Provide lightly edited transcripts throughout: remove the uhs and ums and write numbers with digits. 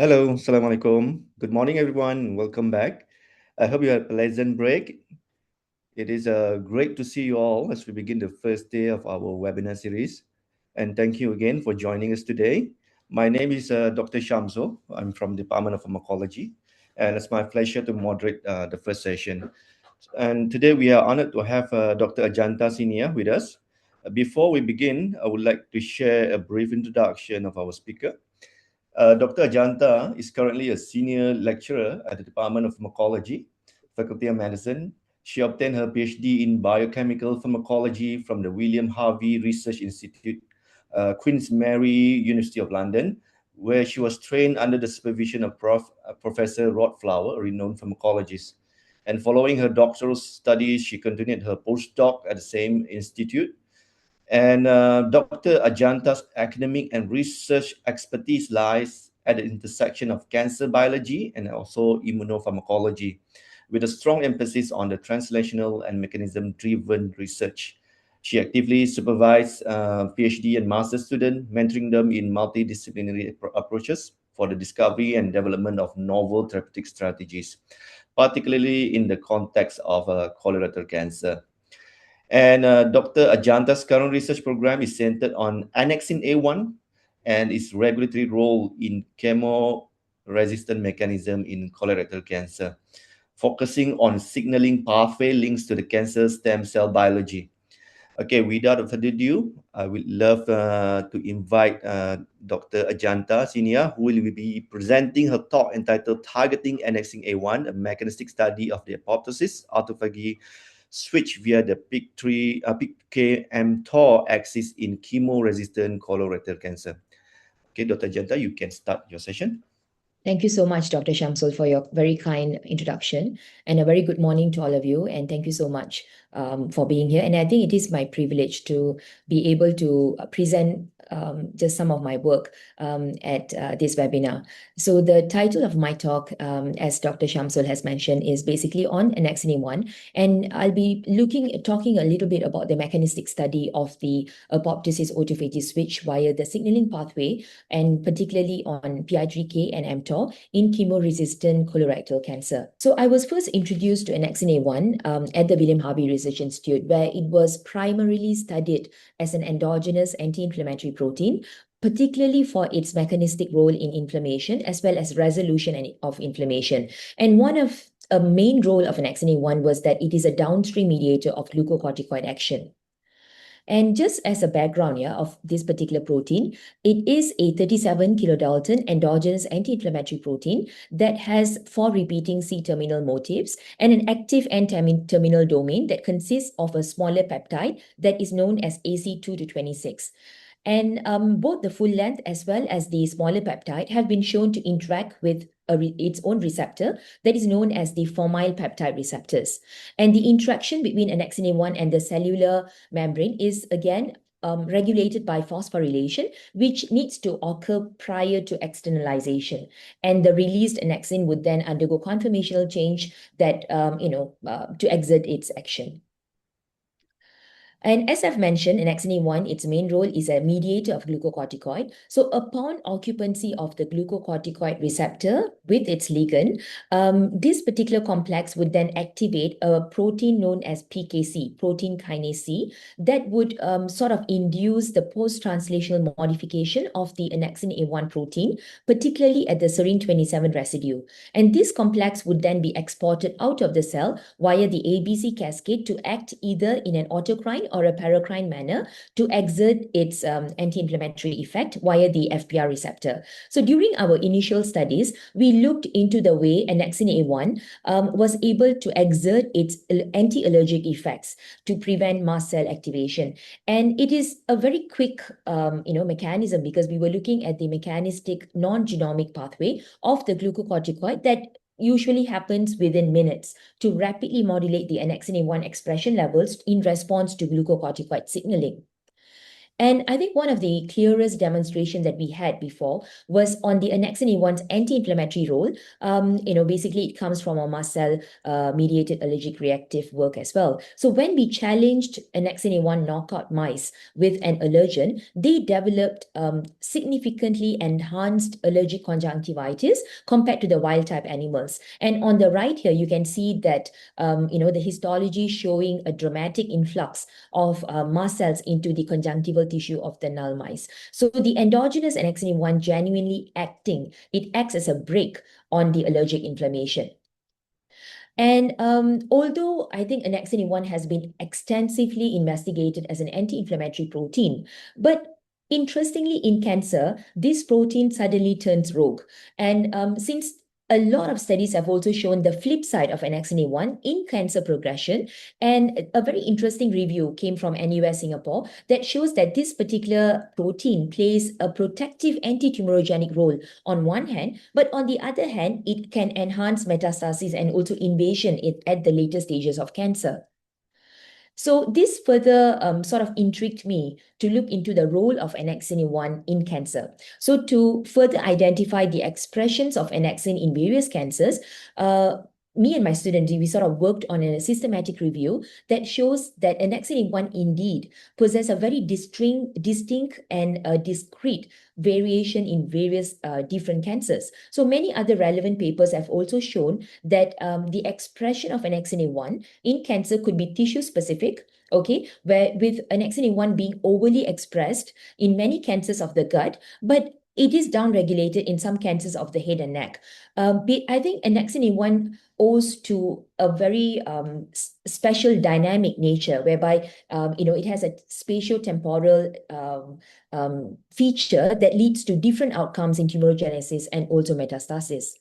Hello, Assalamualaikum. Good morning, everyone, and welcome back. I hope you had a pleasant break. It is great to see you all as we begin the first day of our webinar series. And thank you again for joining us today. My name is Dr. Shamsul. I'm from the Department of Pharmacology, and it's my pleasure to moderate the first session. And today we are honored to have Dr. Ajantha Sinniah with us. Before we begin, I would like to share a brief introduction of our speaker. Dr. Ajantha is currently a senior lecturer at the Department of Pharmacology, Faculty of Medicine. She obtained her PhD in biochemical pharmacology from the William Harvey Research Institute, Queen's Mary, University of London, where she was trained under the supervision of Professor Rod Flower, a renowned pharmacologist. And following her doctoral studies, she continued her postdoc at the same institute. And Dr. Ajantha's academic and research expertise lies at the intersection of cancer biology and also immunopharmacology, with a strong emphasis on the translational and mechanism-driven research. She actively supervises PhD and master students, mentoring them in multidisciplinary approaches for the discovery and development of novel therapeutic strategies, particularly in the context of colorectal cancer. And Dr. Ajantha's current research program is centered on Annexin-A1 and its regulatory role in chemoresistant mechanism in colorectal cancer, focusing on signaling pathway links to the cancer stem cell biology. Okay, without further ado, I would love to invite Dr. Ajantha Sinniah, who will be presenting her talk entitled Targeting Annexin-A1, a Mechanistic Study of the Apoptosis, Autophagy, Switch via the PI3K mTOR axis in chemo-resistant colorectal cancer. Okay, Dr. Ajantha, you can start your session. Thank you so much, Dr. Shamsul, for your very kind introduction, and a very good morning to all of you. And thank you so much for being here. And I think it is my privilege to be able to present just some of my work at this webinar. So the title of my talk, as Dr. Shamsul has mentioned, is basically on Annexin-A1, and I'll be talking a little bit about the mechanistic study of the apoptosis autophagy switch via the signaling pathway, and particularly on PI3K and mTOR in chemo-resistant colorectal cancer. So I was first introduced to Annexin-A1 at the William Harvey Research Institute, where it was primarily studied as an endogenous anti-inflammatory protein, particularly for its mechanistic role in inflammation as well as resolution of inflammation. And one of a main role of Annexin-A1 was that it is a downstream mediator of glucocorticoid action. And just as a background of this particular protein, it is a 37 kilodalton endogenous anti-inflammatory protein that has 4 repeating C-terminal motifs and an active N-terminal domain that consists of a smaller peptide that is known as AC2-26. And both the full length as well as the smaller peptide have been shown to interact with its own receptor that is known as the formyl peptide receptors. And the interaction between Annexin-A1 and the cellular membrane is again regulated by phosphorylation, which needs to occur prior to externalization. And the released annexin would then undergo conformational change that, to exert its action. And as I've mentioned, Annexin-A1, its main role is a mediator of glucocorticoid. So upon occupancy of the glucocorticoid receptor with its ligand, this particular complex would then activate a protein known as PKC, protein kinase C, that would sort of induce the post-translational modification of the Annexin-A1 protein, particularly at the serine 27 residue. And this complex would then be exported out of the cell via the ABC cascade to act either in an autocrine or a paracrine manner to exert its anti-inflammatory effect via the FPR receptor. So during our initial studies, we looked into the way Annexin-A1 was able to exert its anti-allergic effects to prevent mast cell activation. And it is a very quick mechanism, because we were looking at the mechanistic non-genomic pathway of the glucocorticoid that usually happens within minutes to rapidly modulate the Annexin-A1 expression levels in response to glucocorticoid signaling. And I think one of the clearest demonstrations that we had before was on the Annexin-A1's anti-inflammatory role. Basically it comes from our mast cell mediated allergic reactive work as well. So when we challenged Annexin-A1 knockout mice with an allergen, they developed significantly enhanced allergic conjunctivitis compared to the wild type animals. And on the right here, you can see that the histology showing a dramatic influx of mast cells into the conjunctival tissue of the null mice. So the endogenous Annexin-A1 genuinely it acts as a brake on the allergic inflammation. And although I think Annexin-A1 has been extensively investigated as an anti-inflammatory protein, but interestingly, in cancer, this protein suddenly turns rogue. And since a lot of studies have also shown the flip side of Annexin-A1 in cancer progression, and a very interesting review came from NUS Singapore that shows that this particular protein plays a protective anti-tumorigenic role on one hand, but on the other hand, it can enhance metastasis and also invasion at the later stages of cancer. So this further sort of intrigued me to look into the role of Annexin-A1 in cancer. So to further identify the expressions of annexin in various cancers, me and my student, we sort of worked on a systematic review that shows that Annexin-A1 indeed possess a very distinct and discrete variation in various different cancers. So many other relevant papers have also shown that the expression of Annexin-A1 in cancer could be tissue specific, okay, where with Annexin-A1 being overly expressed in many cancers of the gut, but it is downregulated in some cancers of the head and neck. I think Annexin-A1 owes to a very special dynamic nature, whereby it has a spatiotemporal feature that leads to different outcomes in tumorigenesis and also metastasis.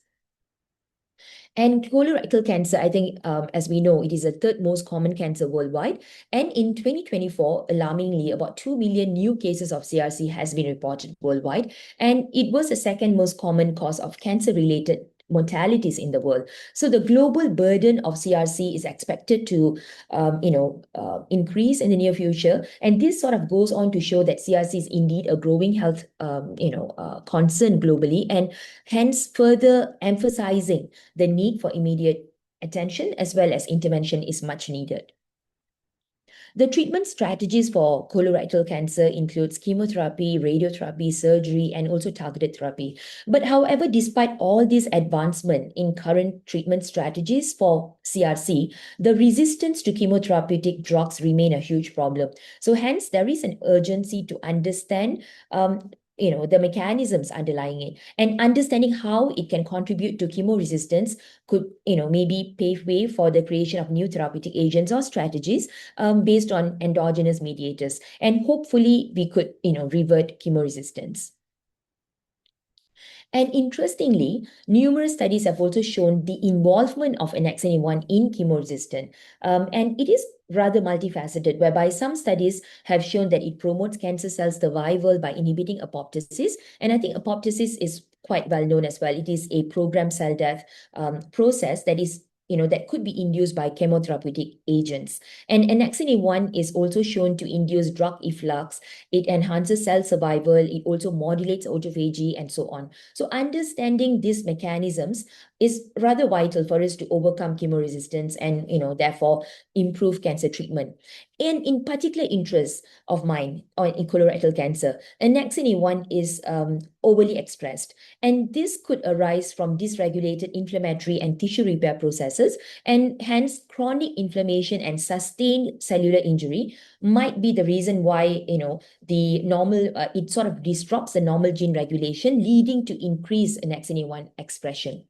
And colorectal cancer, I think, as we know, it is the third most common cancer worldwide. And in 2024, alarmingly, about 2 million new cases of CRC has been reported worldwide. And it was the second most common cause of cancer-related mortalities in the world. So the global burden of CRC is expected to, increase in the near future. And this sort of goes on to show that CRC is indeed a growing health, concern globally, and hence further emphasizing the need for immediate attention as well as intervention is much needed. The treatment strategies for colorectal cancer includes chemotherapy, radiotherapy, surgery, and also targeted therapy. But however, despite all this advancement in current treatment strategies for CRC, the resistance to chemotherapeutic drugs remain a huge problem. So hence, there is an urgency to understand the mechanisms underlying it, and understanding how it can contribute to chemoresistance could, maybe pave way for the creation of new therapeutic agents or strategies based on endogenous mediators. And hopefully we could, revert chemoresistance. And interestingly, numerous studies have also shown the involvement of Annexin-A1 in chemoresistant. And it is rather multifaceted, whereby some studies have shown that it promotes cancer cell survival by inhibiting apoptosis. And I think apoptosis is quite well known as well. It is a programmed cell death process that is that could be induced by chemotherapeutic agents. And Annexin-A1 is also shown to induce drug efflux. It enhances cell survival. It also modulates autophagy and so on. So understanding these mechanisms is rather vital for us to overcome chemoresistance and, therefore improve cancer treatment. And in particular interest of mine in colorectal cancer, Annexin-A1 is overly expressed. And this could arise from dysregulated inflammatory and tissue repair processes, and hence chronic inflammation and sustained cellular injury might be the reason why, the normal, it sort of disrupts the normal gene regulation, leading to increased Annexin-A1 expression.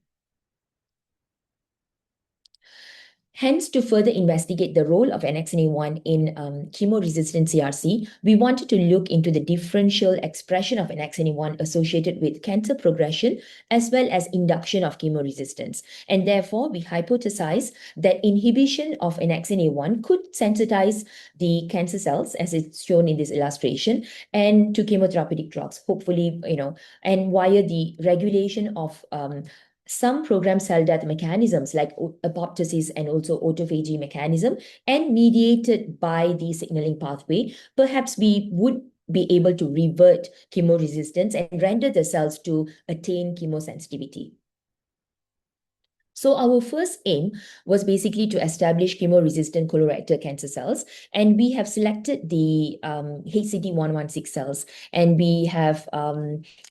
Hence, to further investigate the role of Annexin-A1 in chemo-resistant CRC, we wanted to look into the differential expression of Annexin-A1 associated with cancer progression as well as induction of chemoresistance. And therefore, we hypothesized that inhibition of Annexin-A1 could sensitize the cancer cells, as it's shown in this illustration, and to chemotherapeutic drugs, hopefully, and via the regulation of some programmed cell death mechanisms like apoptosis and also autophagy mechanism, and mediated by the signaling pathway, perhaps we would be able to revert chemoresistance and render the cells to attain chemosensitivity. So our first aim was basically to establish chemoresistant colorectal cancer cells, and we have selected the HCT116 cells, and we have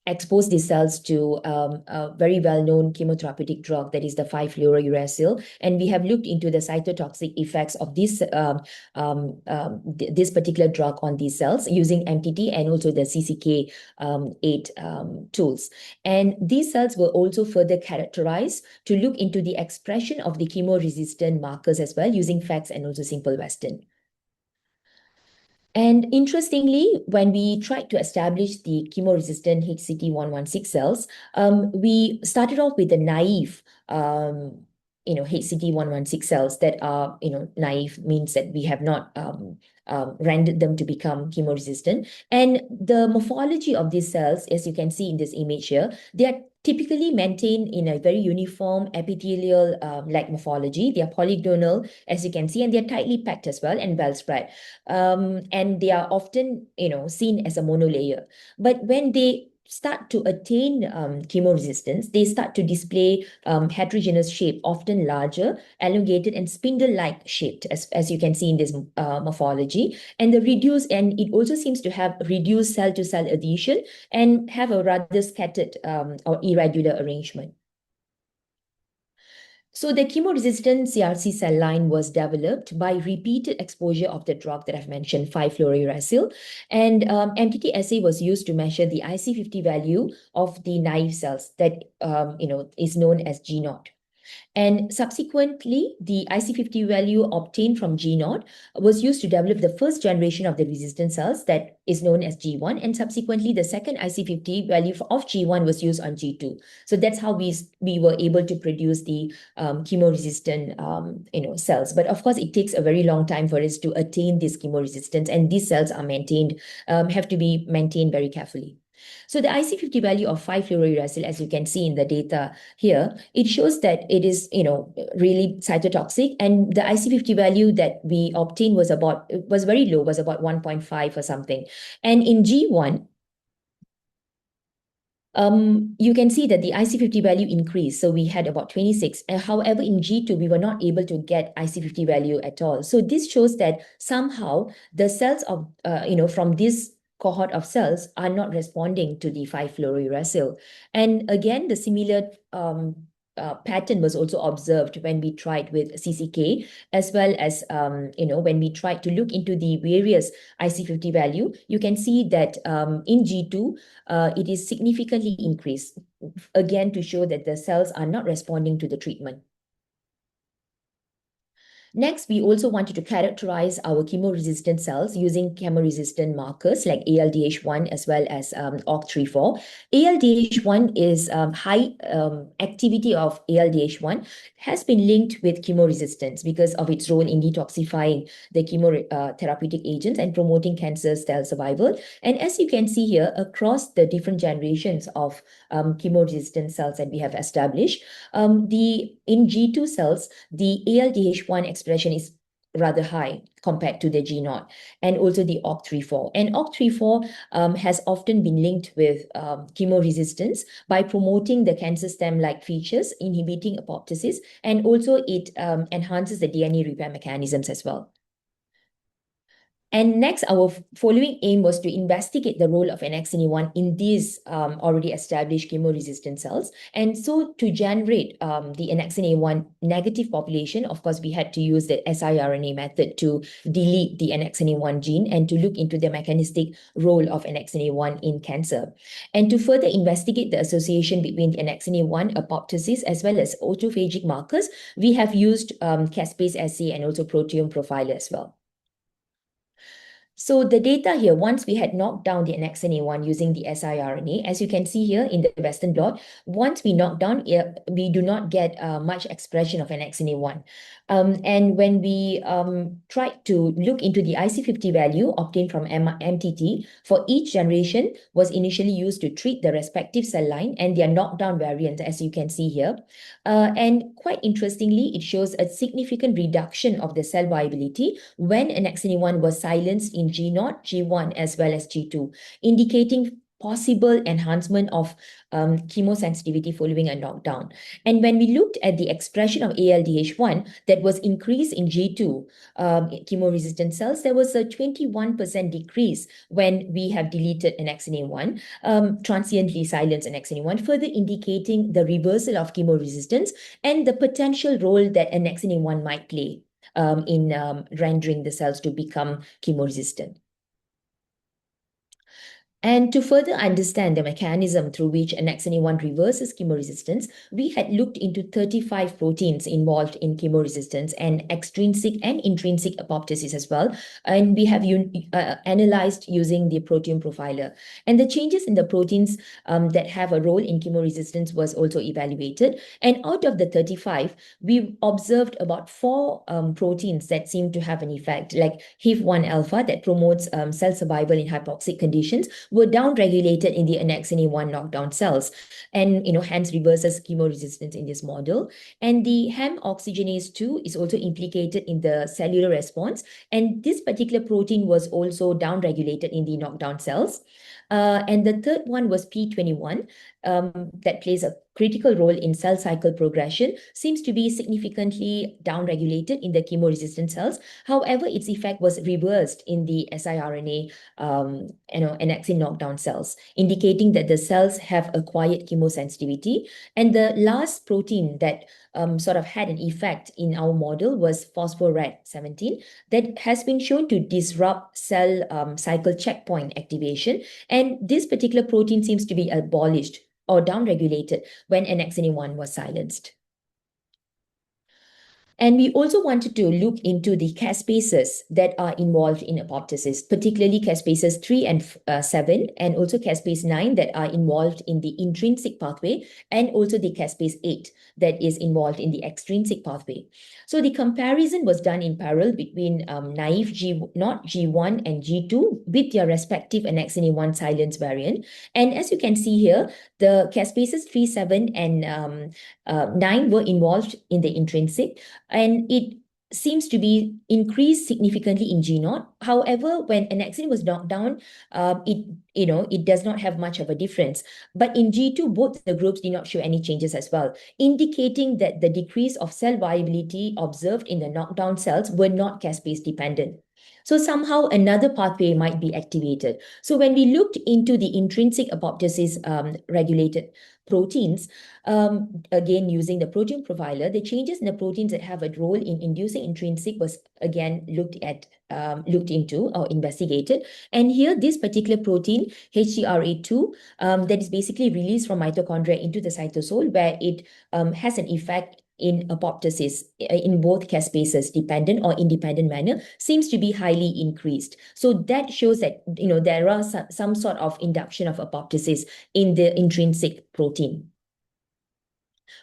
exposed these cells to a very well-known chemotherapeutic drug, that is the 5-fluorouracil, and we have looked into the cytotoxic effects of this this particular drug on these cells using MTT and also the CCK8 tools. And these cells were also further characterized to look into the expression of the chemoresistant markers as well using FACS and also Simple Western. And interestingly, when we tried to establish the chemoresistant HCT116 cells, we started off with the naive HCT116 cells that are, naive means that we have not rendered them to become chemoresistant. And the morphology of these cells, as you can see in this image here, they are typically maintained in a very uniform epithelial like morphology. They are polygonal, as you can see, and they are tightly packed as well and well spread. And they are often, seen as a monolayer. But when they start to attain chemoresistance, they start to display heterogeneous shape, often larger, elongated, and spindle-like shaped, as you can see in this morphology. And it also seems to have reduced cell-to-cell adhesion and have a rather scattered or irregular arrangement. So the chemoresistant CRC cell line was developed by repeated exposure of the drug that I've mentioned, 5-fluorouracil, and MTT assay was used to measure the IC50 value of the naive cells that is known as G0. And subsequently, the IC50 value obtained from G0 was used to develop the first generation of the resistant cells that is known as G1. And subsequently, the second IC50 value of G1 was used on G2. So that's how we were able to produce the chemoresistant cells. But of course, it takes a very long time for us to attain this chemoresistance. And these cells are have to be maintained very carefully. So the IC50 value of 5-fluorouracil, as you can see in the data here, it shows that it is, really cytotoxic. And the IC50 value that we obtained was very low, was about 1.5 or something. And in G1, you can see that the IC50 value increased. So we had about 26. However, in G2, we were not able to get IC50 value at all. So this shows that somehow the cells of, from this cohort of cells are not responding to the 5-fluorouracil. And again, the similar pattern was also observed when we tried with CCK, as well as, when we tried to look into the various IC50 value, you can see that in G2, it is significantly increased, again, to show that the cells are not responding to the treatment. Next, we also wanted to characterize our chemoresistant cells using chemoresistant markers like ALDH1 as well as OCT34. ALDH1 is high activity of ALDH1 has been linked with chemoresistance because of its role in detoxifying the chemotherapeutic agents and promoting cancer cell survival. And as you can see here, across the different generations of chemoresistant cells that we have established, in G2 cells, the ALDH1 expression is rather high compared to the G0 and also the OCT34. And OCT34 has often been linked with chemoresistance by promoting the cancer stem-like features, inhibiting apoptosis, and also it enhances the DNA repair mechanisms as well. And next, our following aim was to investigate the role of Annexin-A1 in these already established chemoresistant cells. And so to generate the Annexin-A1 negative population, of course, we had to use the siRNA method to delete the Annexin-A1 gene and to look into the mechanistic role of Annexin-A1 in cancer. And to further investigate the association between the Annexin-A1 apoptosis as well as autophagic markers, we have used caspase assay and also proteome profiler as well. So the data here, once we had knocked down the Annexin-A1 using the siRNA, as you can see here in the Western blot, once we knock down, we do not get much expression of Annexin-A1. And when we tried to look into the IC50 value obtained from MTT, for each generation was initially used to treat the respective cell line and their knockdown variants, as you can see here. And quite interestingly, it shows a significant reduction of the cell viability when Annexin-A1 was silenced in in G0, G1, as well as G2, indicating possible enhancement of chemosensitivity following a knockdown. And when we looked at the expression of ALDH1 that was increased in G2 chemoresistant cells, there was a 21% decrease when we have deleted Annexin-A1, transiently silenced Annexin-A1, further indicating the reversal of chemoresistance and the potential role that Annexin-A1 might play in rendering the cells to become chemoresistant. And to further understand the mechanism through which Annexin-A1 reverses chemoresistance, we had looked into 35 proteins involved in chemoresistance and extrinsic and intrinsic apoptosis as well. And we have analyzed using the proteome profiler. And the changes in the proteins that have a role in chemoresistance was also evaluated. And out of the 35, we observed about 4 proteins that seem to have an effect, like HIF1 alpha that promotes cell survival in hypoxic conditions, were downregulated in the Annexin-A1 knockdown cells, and hence reverses chemoresistance in this model. And the Hem oxygenase 2 is also implicated in the cellular response, and this particular protein was also downregulated in the knockdown cells. And the third one was P21, that plays a critical role in cell cycle progression, seems to be significantly downregulated in the chemoresistant cells. However, its effect was reversed in the siRNA annexin knockdown cells, indicating that the cells have acquired chemosensitivity. And the last protein that sort of had an effect in our model was phosphoRED17, that has been shown to disrupt cell cycle checkpoint activation. And this particular protein seems to be abolished or downregulated when Annexin-A1 was silenced. And we also wanted to look into the caspases that are involved in apoptosis, particularly caspases 3 and 7, and also caspase 9 that are involved in the intrinsic pathway, and also the caspase 8 that is involved in the extrinsic pathway. So the comparison was done in parallel between naive G0, G1, and G2 with their respective Annexin-A1 silence variant. And as you can see here, the caspases 3, 7, and 9 were involved in the intrinsic, and it seems to be increased significantly in G0. However, when annexin was knocked down, it does not have much of a difference. But in G2, both the groups did not show any changes as well, indicating that the decrease of cell viability observed in the knockdown cells were not caspase dependent. So somehow another pathway might be activated. So when we looked into the intrinsic apoptosis regulated proteins, again using the protein profiler, the changes in the proteins that have a role in inducing intrinsic was again looked into or investigated. And here, this particular protein, HTRA2, that is basically released from mitochondria into the cytosol, where it has an effect in apoptosis in both caspases, dependent or independent manner, seems to be highly increased. So that shows that there are some sort of induction of apoptosis in the intrinsic protein.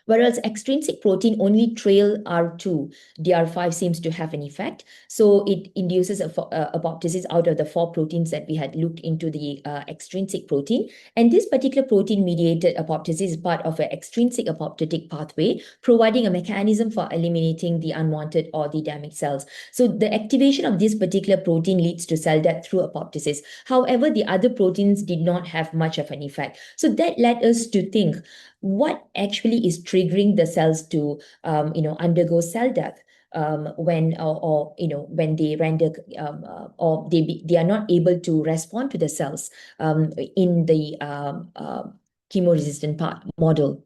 Whereas extrinsic protein only trail R2, DR5 seems to have an effect. So it induces apoptosis out of the 4 proteins that we had looked into the extrinsic protein. And this particular protein-mediated apoptosis is part of an extrinsic apoptotic pathway, providing a mechanism for eliminating the unwanted or the damaged cells. So the activation of this particular protein leads to cell death through apoptosis. However, the other proteins did not have much of an effect. So that led us to think, what actually is triggering the cells to undergo cell death when they render or they are not able to respond to the cells in the chemoresistant model.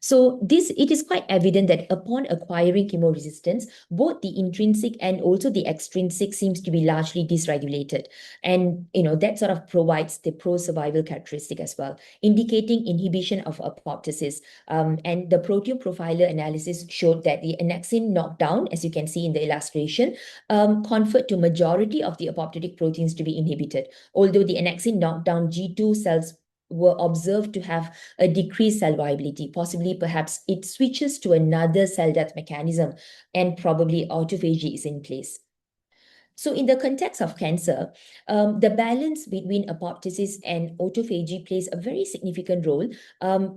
So it is quite evident that upon acquiring chemoresistance, both the intrinsic and also the extrinsic seems to be largely dysregulated. And that sort of provides the pro-survival characteristic as well, indicating inhibition of apoptosis. And the proteome profiler analysis showed that the annexin knockdown, as you can see in the illustration, conferred to majority of the apoptotic proteins to be inhibited, although the annexin knockdown G2 cells were observed to have a decreased cell viability. Possibly, perhaps it switches to another cell death mechanism, and probably autophagy is in place. So in the context of cancer, the balance between apoptosis and autophagy plays a very significant role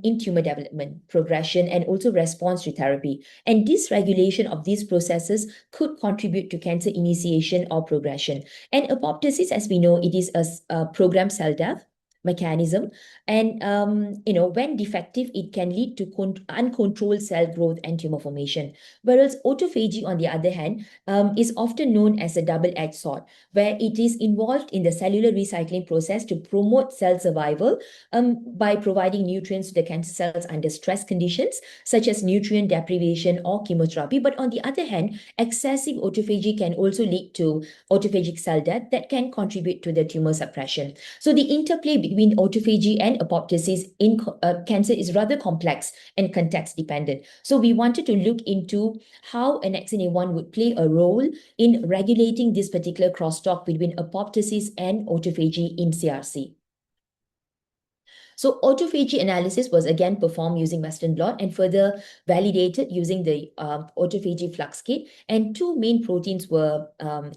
in tumor development, progression, and also response to therapy. And dysregulation of these processes could contribute to cancer initiation or progression. And apoptosis, as we know, it is a programmed cell death mechanism, and when defective, it can lead to uncontrolled cell growth and tumor formation. Whereas autophagy, on the other hand, is often known as a double-edged sword, where it is involved in the cellular recycling process to promote cell survival by providing nutrients to the cancer cells under stress conditions, such as nutrient deprivation or chemotherapy. But on the other hand, excessive autophagy can also lead to autophagic cell death that can contribute to the tumor suppression. So the interplay between autophagy and apoptosis in cancer is rather complex and context dependent. So we wanted to look into how Annexin-A1 would play a role in regulating this particular crosstalk between apoptosis and autophagy in CRC. So autophagy analysis was again performed using Western blot and further validated using the autophagy flux kit. And two main proteins were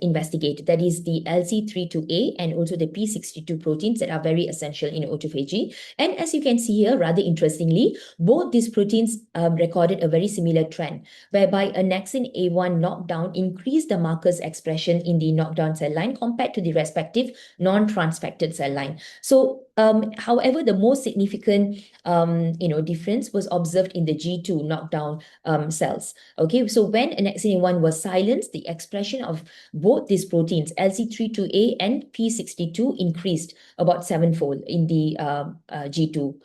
investigated. That is the LC32A and also the P62 proteins that are very essential in autophagy. And as you can see here, rather interestingly, both these proteins recorded a very similar trend, whereby Annexin-A1 knockdown increased the marker's expression in the knockdown cell line compared to the respective non-transfected cell line. So however, the most significant difference was observed in the G2 knockdown cells. Okay, so when Annexin-A1 was silenced, the expression of both these proteins, LC32A and P62, increased about sevenfold in the G2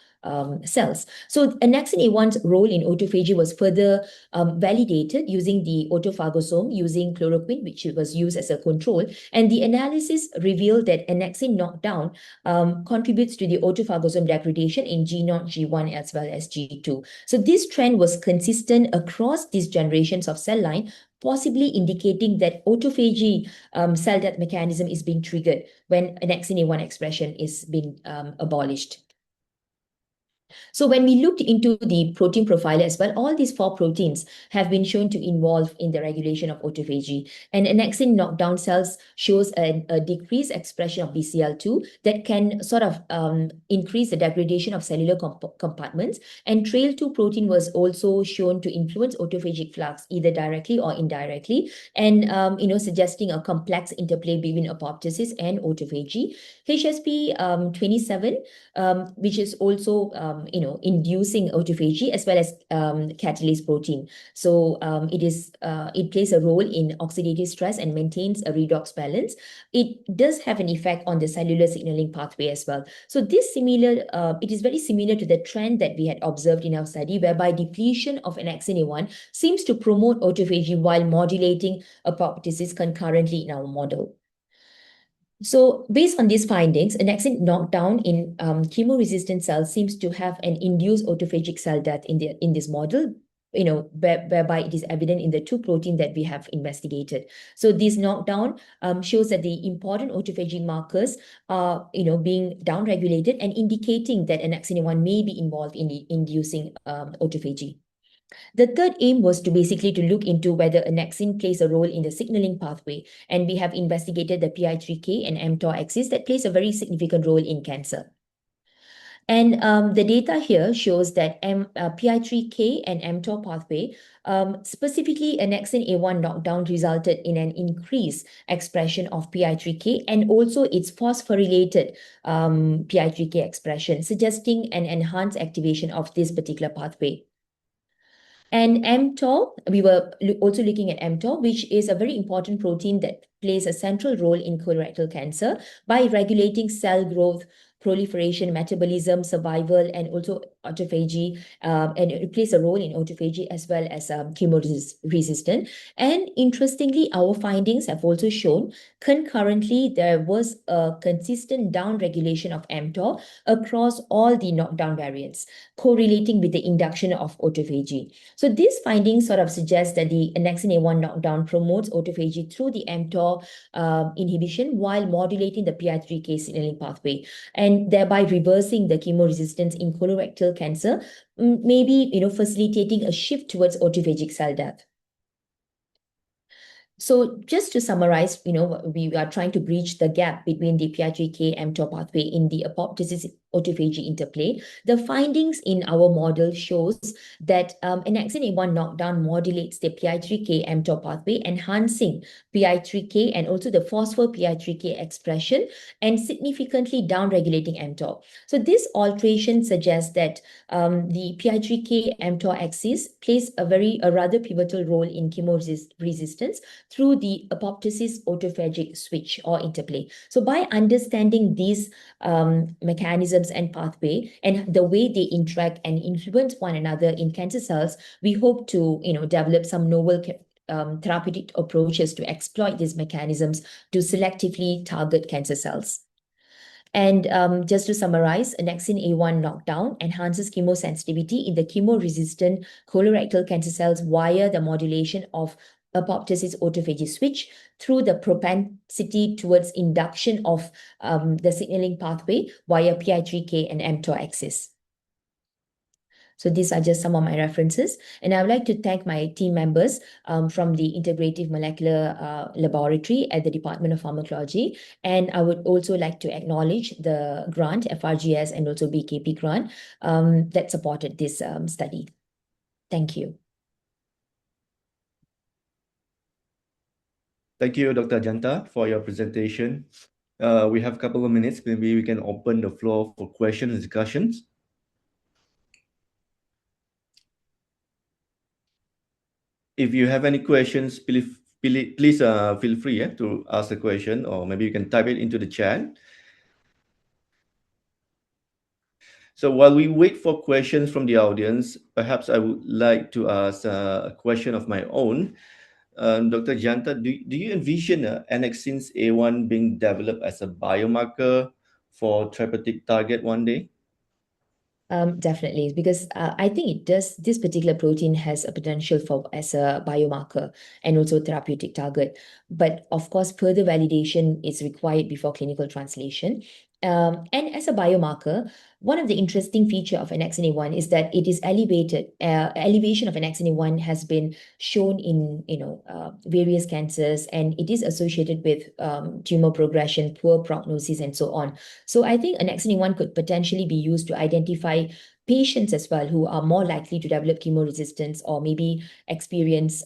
cells. So Annexin-A1's role in autophagy was further validated using the autophagosome using chloroquine, which was used as a control. And the analysis revealed that annexin knockdown contributes to the autophagosome degradation in G0, G1, as well as G2. So this trend was consistent across these generations of cell line, possibly indicating that autophagy cell death mechanism is being triggered when Annexin-A1 expression is being abolished. So when we looked into the protein profile as well, all these four proteins have been shown to involve in the regulation of autophagy. And annexin knockdown cells shows a decreased expression of BCL2 that can sort of increase the degradation of cellular compartments. And TRAIL2 protein was also shown to influence autophagic flux either directly or indirectly, and suggesting a complex interplay between apoptosis and autophagy. HSP27, which is also inducing autophagy, as well as catalase protein. So it plays a role in oxidative stress and maintains a redox balance. It does have an effect on the cellular signaling pathway as well. So it is very similar to the trend that we had observed in our study, whereby depletion of Annexin-A1 seems to promote autophagy while modulating apoptosis concurrently in our model. So based on these findings, annexin knockdown in chemoresistant cells seems to have an induced autophagic cell death in this model, whereby it is evident in the two proteins that we have investigated. So this knockdown shows that the important autophagy markers are, being downregulated and indicating that Annexin-A1 may be involved in inducing autophagy. The third aim was to basically to look into whether annexin plays a role in the signaling pathway, and we have investigated the PI3K and mTOR axis that plays a very significant role in cancer. And the data here shows that PI3K and mTOR pathway, specifically Annexin-A1 knockdown, resulted in an increased expression of PI3K and also its phosphorylated PI3K expression, suggesting an enhanced activation of this particular pathway. And mTOR, we were also looking at mTOR, which is a very important protein that plays a central role in colorectal cancer by regulating cell growth, proliferation, metabolism, survival, and also autophagy, and it plays a role in autophagy as well as chemoresistant. And interestingly, our findings have also shown concurrently there was a consistent downregulation of mTOR across all the knockdown variants, correlating with the induction of autophagy. So these findings sort of suggest that the Annexin-A1 knockdown promotes autophagy through the mTOR inhibition while modulating the PI3K signaling pathway, and thereby reversing the chemoresistance in colorectal cancer, maybe facilitating a shift towards autophagic cell death. So just to summarize, we are trying to bridge the gap between the PI3K mTOR pathway in the apoptosis autophagy interplay. The findings in our model shows that Annexin-A1 knockdown modulates the PI3K mTOR pathway, enhancing PI3K and also the phospho PI3K expression and significantly downregulating mTOR. So this alteration suggests that the PI3K mTOR axis plays a rather pivotal role in chemoresistance through the apoptosis autophagic switch or interplay. So by understanding these mechanisms and pathway and the way they interact and influence one another in cancer cells, we hope to develop some novel therapeutic approaches to exploit these mechanisms to selectively target cancer cells. And just to summarize, Annexin-A1 knockdown enhances chemosensitivity in the chemoresistant colorectal cancer cells via the modulation of apoptosis autophagy switch through the propensity towards induction of the signaling pathway via PI3K and mTOR axis. So these are just some of my references. And I would like to thank my team members from the Integrative Molecular Laboratory at the Department of Pharmacology. And I would also like to acknowledge the grant, FRGS and also BKP grant that supported this study. Thank you. Thank you, Dr. Ajantha, for your presentation. We have a couple of minutes. Maybe we can open the floor for questions and discussions. If you have any questions, please feel free to ask a question, or maybe you can type it into the chat. So while we wait for questions from the audience, perhaps I would like to ask a question of my own. Dr. Ajantha, do you envision Annexin-A1 being developed as a biomarker for therapeutic target one day? Definitely, because I think this particular protein has a potential as a biomarker and also therapeutic target. But of course, further validation is required before clinical translation. And as a biomarker, one of the interesting feature of Annexin-A1 is that it is elevated. Elevation of Annexin-A1 has been shown in various cancers, and it is associated with tumor progression, poor prognosis, and so on. So I think Annexin-A1 could potentially be used to identify patients as well who are more likely to develop chemoresistance or maybe experience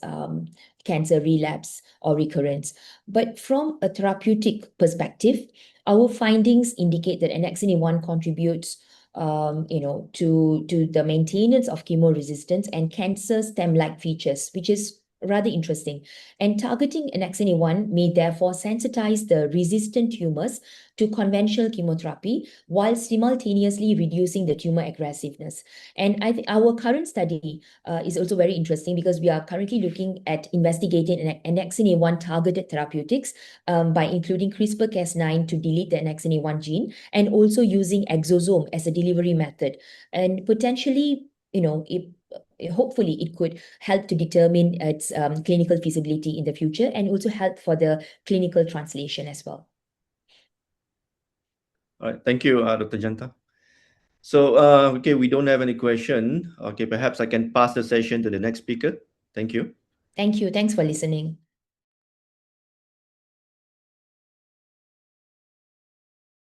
cancer relapse or recurrence. But from a therapeutic perspective, our findings indicate that Annexin-A1 contributes to the maintenance of chemoresistance and cancer stem-like features, which is rather interesting. And targeting Annexin-A1 may therefore sensitize the resistant tumors to conventional chemotherapy while simultaneously reducing the tumor aggressiveness. And I think our current study is also very interesting because we are currently looking at investigating Annexin-A1 targeted therapeutics by including CRISPR-Cas9 to delete the Annexin-A1 gene and also using exosome as a delivery method. And potentially, hopefully it could help to determine its clinical feasibility in the future and also help for the clinical translation as well. All right, thank you, Dr. Ajantha. So, okay, we don't have any question. Okay, perhaps I can pass the session to the next speaker. Thank you. Thank you. Thanks for listening.